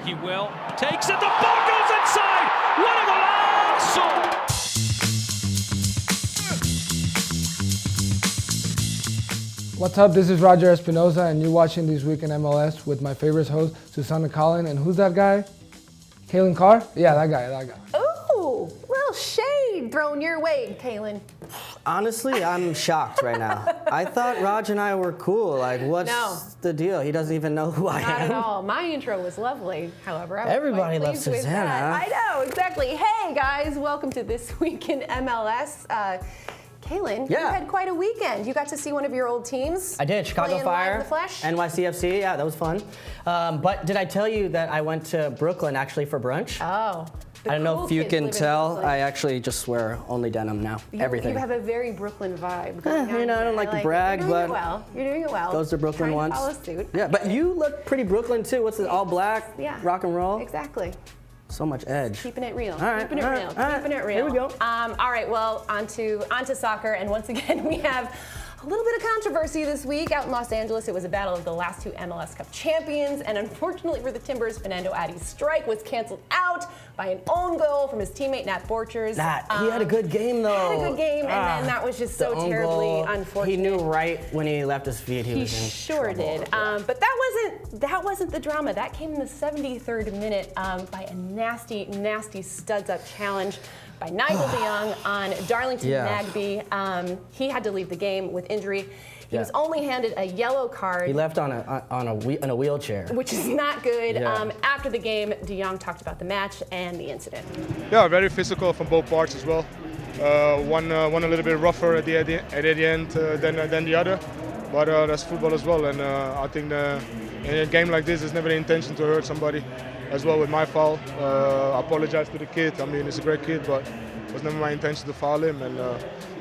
he will. Takes it, the ball goes inside! What a golazo! What's up? This is Roger Espinoza, and you're watching This Week in MLS with my favorite host, Susannah, Calen. And who's that guy? Calen Carr? Yeah, that guy. Ooh, little shade thrown your way, Calen. Honestly, I'm shocked right now. I thought Raj and I were cool. Like, what's No. the deal? He doesn't even know who I Not am. at all. My intro was lovely, however. I was Everybody quite loves pleased with Susannah. that. I know, exactly. Hey, guys, welcome to This Week in MLS. Calen, you Yeah. had quite a weekend. You got to see one of your old teams. I did. Chicago playing live Fire, in the flesh. NYCFC. Yeah, that was fun. But did I tell you that I went to Brooklyn actually for brunch? Oh. I don't know cool if you kids can live in tell. Brooklyn. I actually just wear only denim now. Everything. You have a very Brooklyn vibe. going you on know, I there. don't like to it. brag, You're doing but it well. You're doing it well. goes to Brooklyn Trying to once. follow suit. Yeah, but you look pretty Brooklyn too. What's it? All black, Yeah. rock and roll. Exactly. So much edge. Keeping it real. All right, Keeping it all real. right, all right. Keeping it real. Here we go. All right. Well, on to soccer, and once again we have a little bit of controversy this week out in Los Angeles. It was a battle of the last two MLS Cup champions, and unfortunately for the Timbers, Fernando Adi's strike was canceled out by an own goal from his teammate Nat Borchers. He had a good game though. Had a good game, and then that was just so The own terribly goal, unfortunate. He knew right when he left his feet he was in Sure trouble. did. But that wasn't the drama. That came in the 73rd minute by a nasty studs-up challenge by Nigel de Jong on Darlington Yeah. Nagbe. He had to leave the game with injury. He Yeah. was only handed a yellow card. He left in a wheelchair. Which is not good. Yeah. After the game, de Jong talked about the match and the incident. Yeah, very physical from both parts as well. One a little bit rougher at the end than the other, but that's football as well. And I think in a game like this, it's never the intention to hurt somebody. As well with my foul, I apologize to the kid. I mean, he's a great kid, but it was never my intention to foul him. And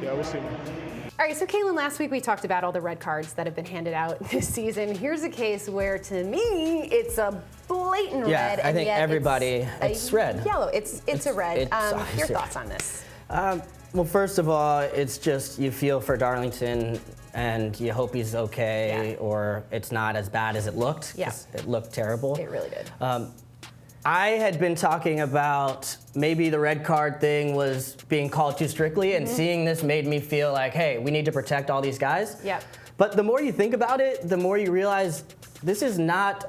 yeah, we'll see. All right, so Calen, last week we talked about all the red cards that have been handed out this season. Here's a case where, to me, it's a blatant Yeah, red. I and think yet everybody, it's red. Yellow. It's a red. It's Your thoughts on this? Well, first of all, it's just you feel for Darlington and you hope he's okay, Yeah. or it's not as bad as it looked. Yeah. 'Cause it looked terrible. It really did. I had been talking about maybe the red card thing was being called too strictly, and seeing this made me feel like, hey, we need to protect all these guys. Yep. But the more you think about it, the more you realize this is not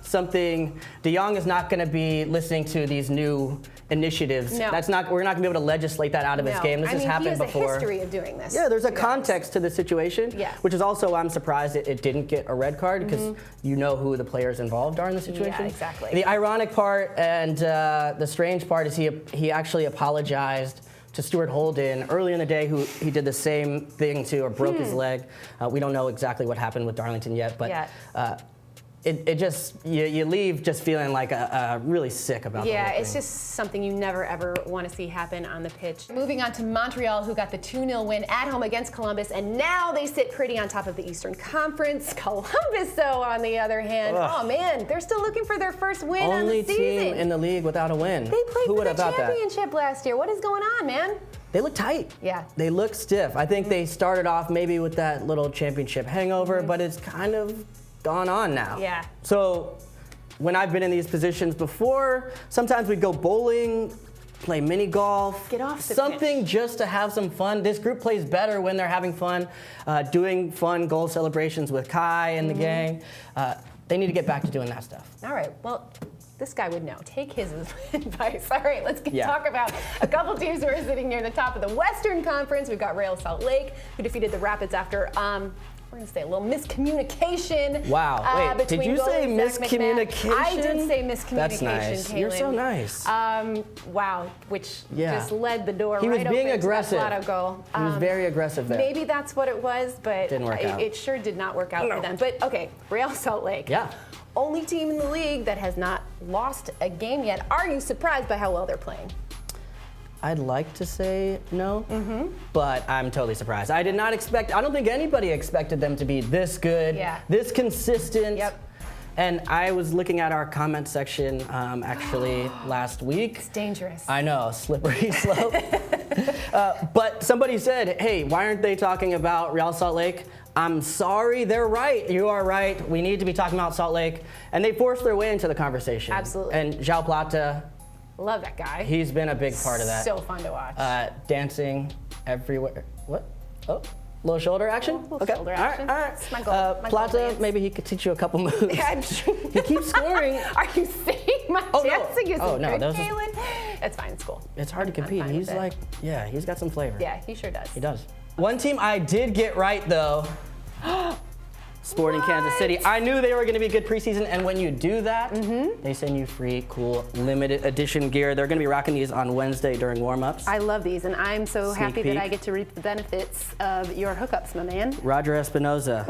something. De Jong is not going to be listening to these new initiatives. No. We're not going to be able to legislate that out of his No. game. This has happened he has before. a history of doing this. Yeah, there's a to be honest. context to the situation, Yeah. which is also I'm surprised it didn't get a red card because you know who the players involved are in the situation. Yeah, exactly. The ironic part and the strange part is he actually apologized to Stuart Holden early in the day, who he did the same thing to or broke his leg. We don't know exactly what happened with Darlington yet, but it just you leave just feeling like really sick about the Yeah, whole it's thing. just something you never ever want to see happen on the pitch. Moving on to Montreal, who got the 2-0 win at home against Columbus, and now they sit pretty on top of the Eastern Conference. Columbus, though, on the other hand, oh man, they're still looking for their first win Only on the season. team in the league without a win. They played Who for would the have thought that? championship last year. What is going on, man? They look tight. Yeah. They look stiff. I think they started off maybe with that little championship hangover, but it's kind of gone on now. Yeah. So when I've been in these positions before, sometimes we'd go bowling, play mini golf. Get off the something just to have some fun. This group plays better when they're having fun, doing fun goal celebrations with Kai and the gang. They need to get back to doing that stuff. All right, well, this guy would know. Take his advice. All right, let's Yeah. talk about a couple teams who are sitting near the top of the Western Conference. We've got Real Salt Lake, who defeated the Rapids after, we're going to say a little miscommunication. Wow. Wait, did between you say goalie Zach McMahon. miscommunication? I did say miscommunication, That's nice. Calen. You're so nice. Wow, which Yeah. just led the door He right was being open aggressive. to that Lotto goal. He was very aggressive there. Maybe that's what it was, but Didn't work out. it sure did not work out for them. But okay, Real Salt Lake. Yeah. Only team in the league that has not lost a game yet. Are you surprised by how well they're playing? I'd like to say no, but I'm totally surprised. I did not expect, I don't think anybody expected them to be this good, Yeah. this consistent. Yep. And I was looking at our comment section actually last week. It's dangerous. I know, slippery slope. But somebody said, hey, why aren't they talking about Real Salt Lake? I'm sorry, they're right. You are right. We need to be talking about Salt Lake. And they forced their way into the conversation. Absolutely. And João Plata, Love that guy. he's been a big part of that. So fun to watch. Dancing everywhere. What? Oh, little shoulder action? Little shoulder action. All right. It's my goal. My goal Plata, dance. maybe he could teach you a couple moves. Yeah, He keeps scoring. Are you saying my dancing is no, good, that was Calen? It's fine. It's cool. It's hard to compete. fine with He's it. like, yeah, he's got some flavor. Yeah, he sure does. He does. One team I did get right, though. Sporting Kansas City. I knew they were going to be good preseason, and when you do that, they send you free, cool, limited edition gear. They're going to be rocking these on Wednesday during warm-ups. I love these, and I'm so Sneak happy peek. that I get to reap the benefits of your hookups, my man. Roger Espinoza.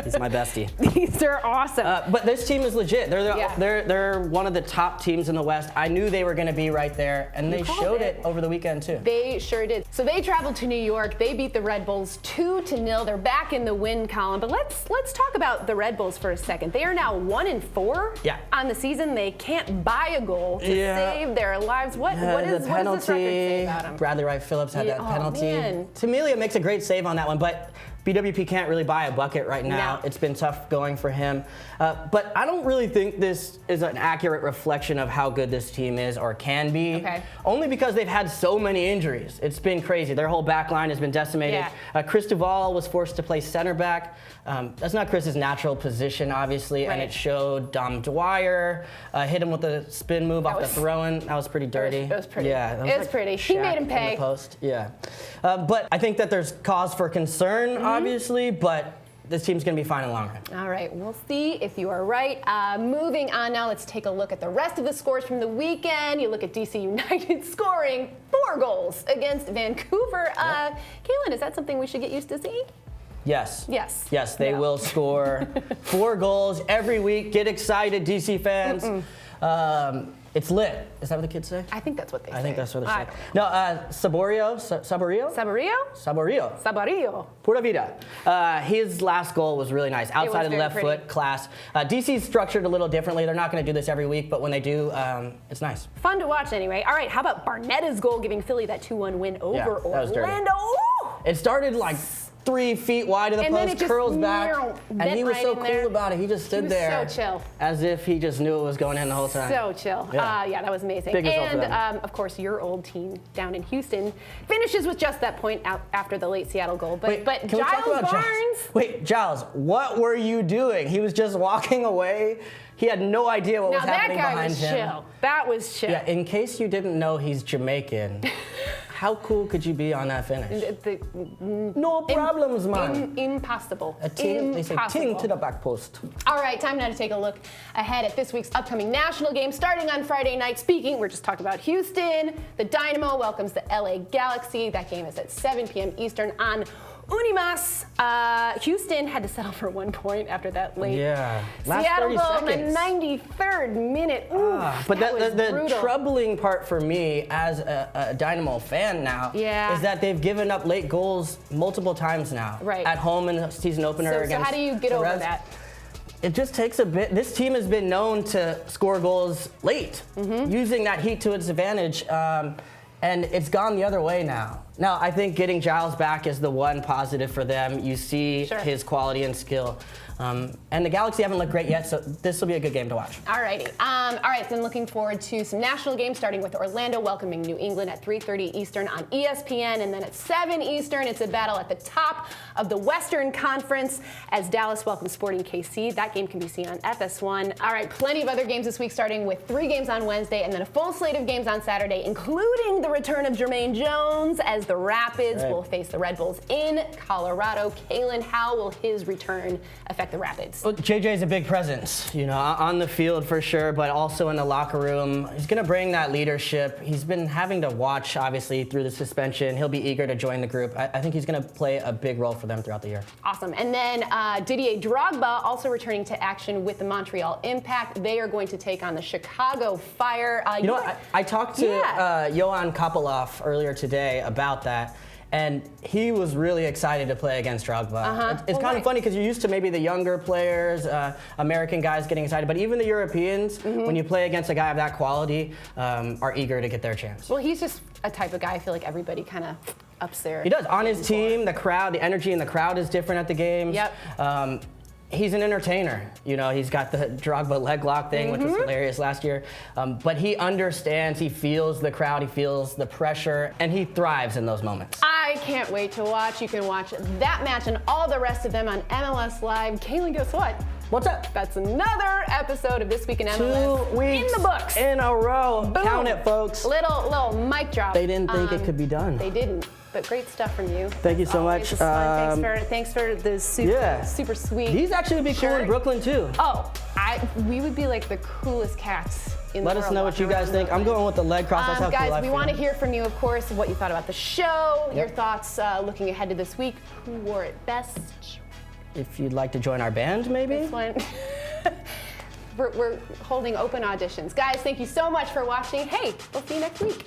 He's my bestie. These are awesome. But this team is legit. Yeah. They're one of the top teams in the West. I knew they were going to be right there, and they called showed it. it over the weekend, too. They sure did. So they traveled to New York. They beat the Red Bulls 2-0. They're back in the win column. But let's talk about the Red Bulls for a second. They are now 1-4 Yeah. on the season. They can't buy a goal to save their lives. What The does this record say about them? Bradley Wright Phillips had that Oh, penalty. man. Tamilia makes a great save on that one, but BWP can't really buy a bucket right now. No. It's been tough going for him. But I don't really think this is an accurate reflection of how good this team is or can be. Okay. Only because they've had so many injuries. It's been crazy. Their whole back line has been decimated. Yeah. Chris Duval was forced to play center back. That's not Chris's natural position, obviously, and Right. it showed. Dom Dwyer hit him with a spin move off the was- throw-in. That was pretty dirty. It was pretty. Yeah, that It was like pretty. He Shaq made him in the pay. post. Yeah. But I think that there's cause for concern, obviously, but this team's going to be fine in the long run. All right, we'll see if you are right. Moving on now, let's take a look at the rest of the scores from the weekend. You look at DC United scoring 4 goals against Vancouver. Calen, is that something we should get used to seeing? Yes. Yes. Yes, they No. will score 4 goals every week. Get excited, DC fans. It's lit. Is that what the kids say? I think that's what they say. I think that's what they I say. don't know. No, Saborio? Saborio? Saborio. Pura vida. His last goal was really nice. Outside of the very left pretty. foot, class. DC's structured a little differently. They're not going to do this every week, but when they do, it's nice. Fun to watch anyway. All right, how about Barnetta's goal giving Philly that 2-1 win over that was dirty. Orlando? Ooh! It started like 3 feet wide of the And then post, it just curls back, and bent he was right so in cool there. about it. He just stood was there, so chill. as if he just knew it was going in the whole time. So chill. Yeah. Yeah, that was amazing. Big result for And them. of course, your old team down in Houston finishes with just that point out after the late Seattle goal. But Wait, but can we talk Giles about Barnes. Giles? Wait, Giles, what were you doing? He was just walking away. He had no idea what Now was that happening guy behind was him. chill. That was chill. Yeah, in case you didn't know, he's Jamaican. How cool could you be on that finish? No problems, man. Impossible. A ting, they say ting Impossible. to the back post. All right, time now to take a look ahead at this week's upcoming national game starting on Friday night. Speaking, we're just talking about Houston. The Dynamo welcomes the LA Galaxy. That game is at 7 p.m. Eastern on Unimas. Houston had to settle for 1 point after that late Last Seattle 30 goal in seconds. the 93rd minute. Ooh, But that was the brutal. troubling part for me as a Dynamo fan now is that they've given up late goals multiple times now. Right. At home in the season opener So against how do you get the over Revs. that? It just takes a bit. This team has been known to score goals late, using that heat to its advantage, and it's gone the other way now. Now, I think getting Giles back is the one positive for them. You see his quality and skill. And the Galaxy haven't looked great yet, so this will be a good game to watch. All righty. All right, then looking forward to some national games, starting with Orlando welcoming New England at 3:30 Eastern on ESPN, and then at 7 Eastern, it's a battle at the top of the Western Conference as Dallas welcomes Sporting KC. That game can be seen on FS1. All right, plenty of other games this week, starting with 3 games on Wednesday, and then a full slate of games on Saturday, including the return of Jermaine Jones as the Rapids will face the Red Bulls in Colorado. Calen, how will his return affect the Rapids? Well, JJ's a big presence, you know, on the field for sure, but also in the locker room. He's going to bring that leadership. He's been having to watch, obviously, through the suspension. He'll be eager to join the group. I think he's going to play a big role for them throughout the year. Awesome. And then Didier Drogba also returning to action with the Montreal Impact. They are going to take on the Chicago Fire. You know what? I talked to Johan Kopelov earlier today about that. and he was really excited to play against Drogba. It's Well, kind right. of funny because you're used to maybe the younger players, American guys getting excited, but even the Europeans, when you play against a guy of that quality, are eager to get their chance. Well, he's just a type of guy I feel like everybody kind of ups their. He does. On his team, the crowd, the energy in the crowd is different at the games. Yep. He's an entertainer. You know, he's got the Drogba leg lock thing, which was hilarious last year. But he understands, he feels the crowd, he feels the pressure, and he thrives in those moments. I can't wait to watch. You can watch that match and all the rest of them on MLS Live. Calen, guess what? What's up? That's another episode of This Week in MLS 2 weeks in the books. in a row. Boom. Count it, folks. Little mic drop. They didn't think it could be done. They didn't. But great stuff from you. Thank you so Always much. was fun. Thanks for the super sweet. These actually would be cool shirt. in Brooklyn too. Oh, we would be like the coolest cats in the Let world. us know what you walking guys around think. I'm Brooklyn. going with the leg cross. That's how cool I Guys, we feel. want to hear from you, of course, what you thought about the show, your Yep. thoughts looking ahead to this week, who wore it best. If you'd like to join our band, maybe. This one. We're holding open auditions. Guys, thank you so much for watching. Hey, we'll see you next week.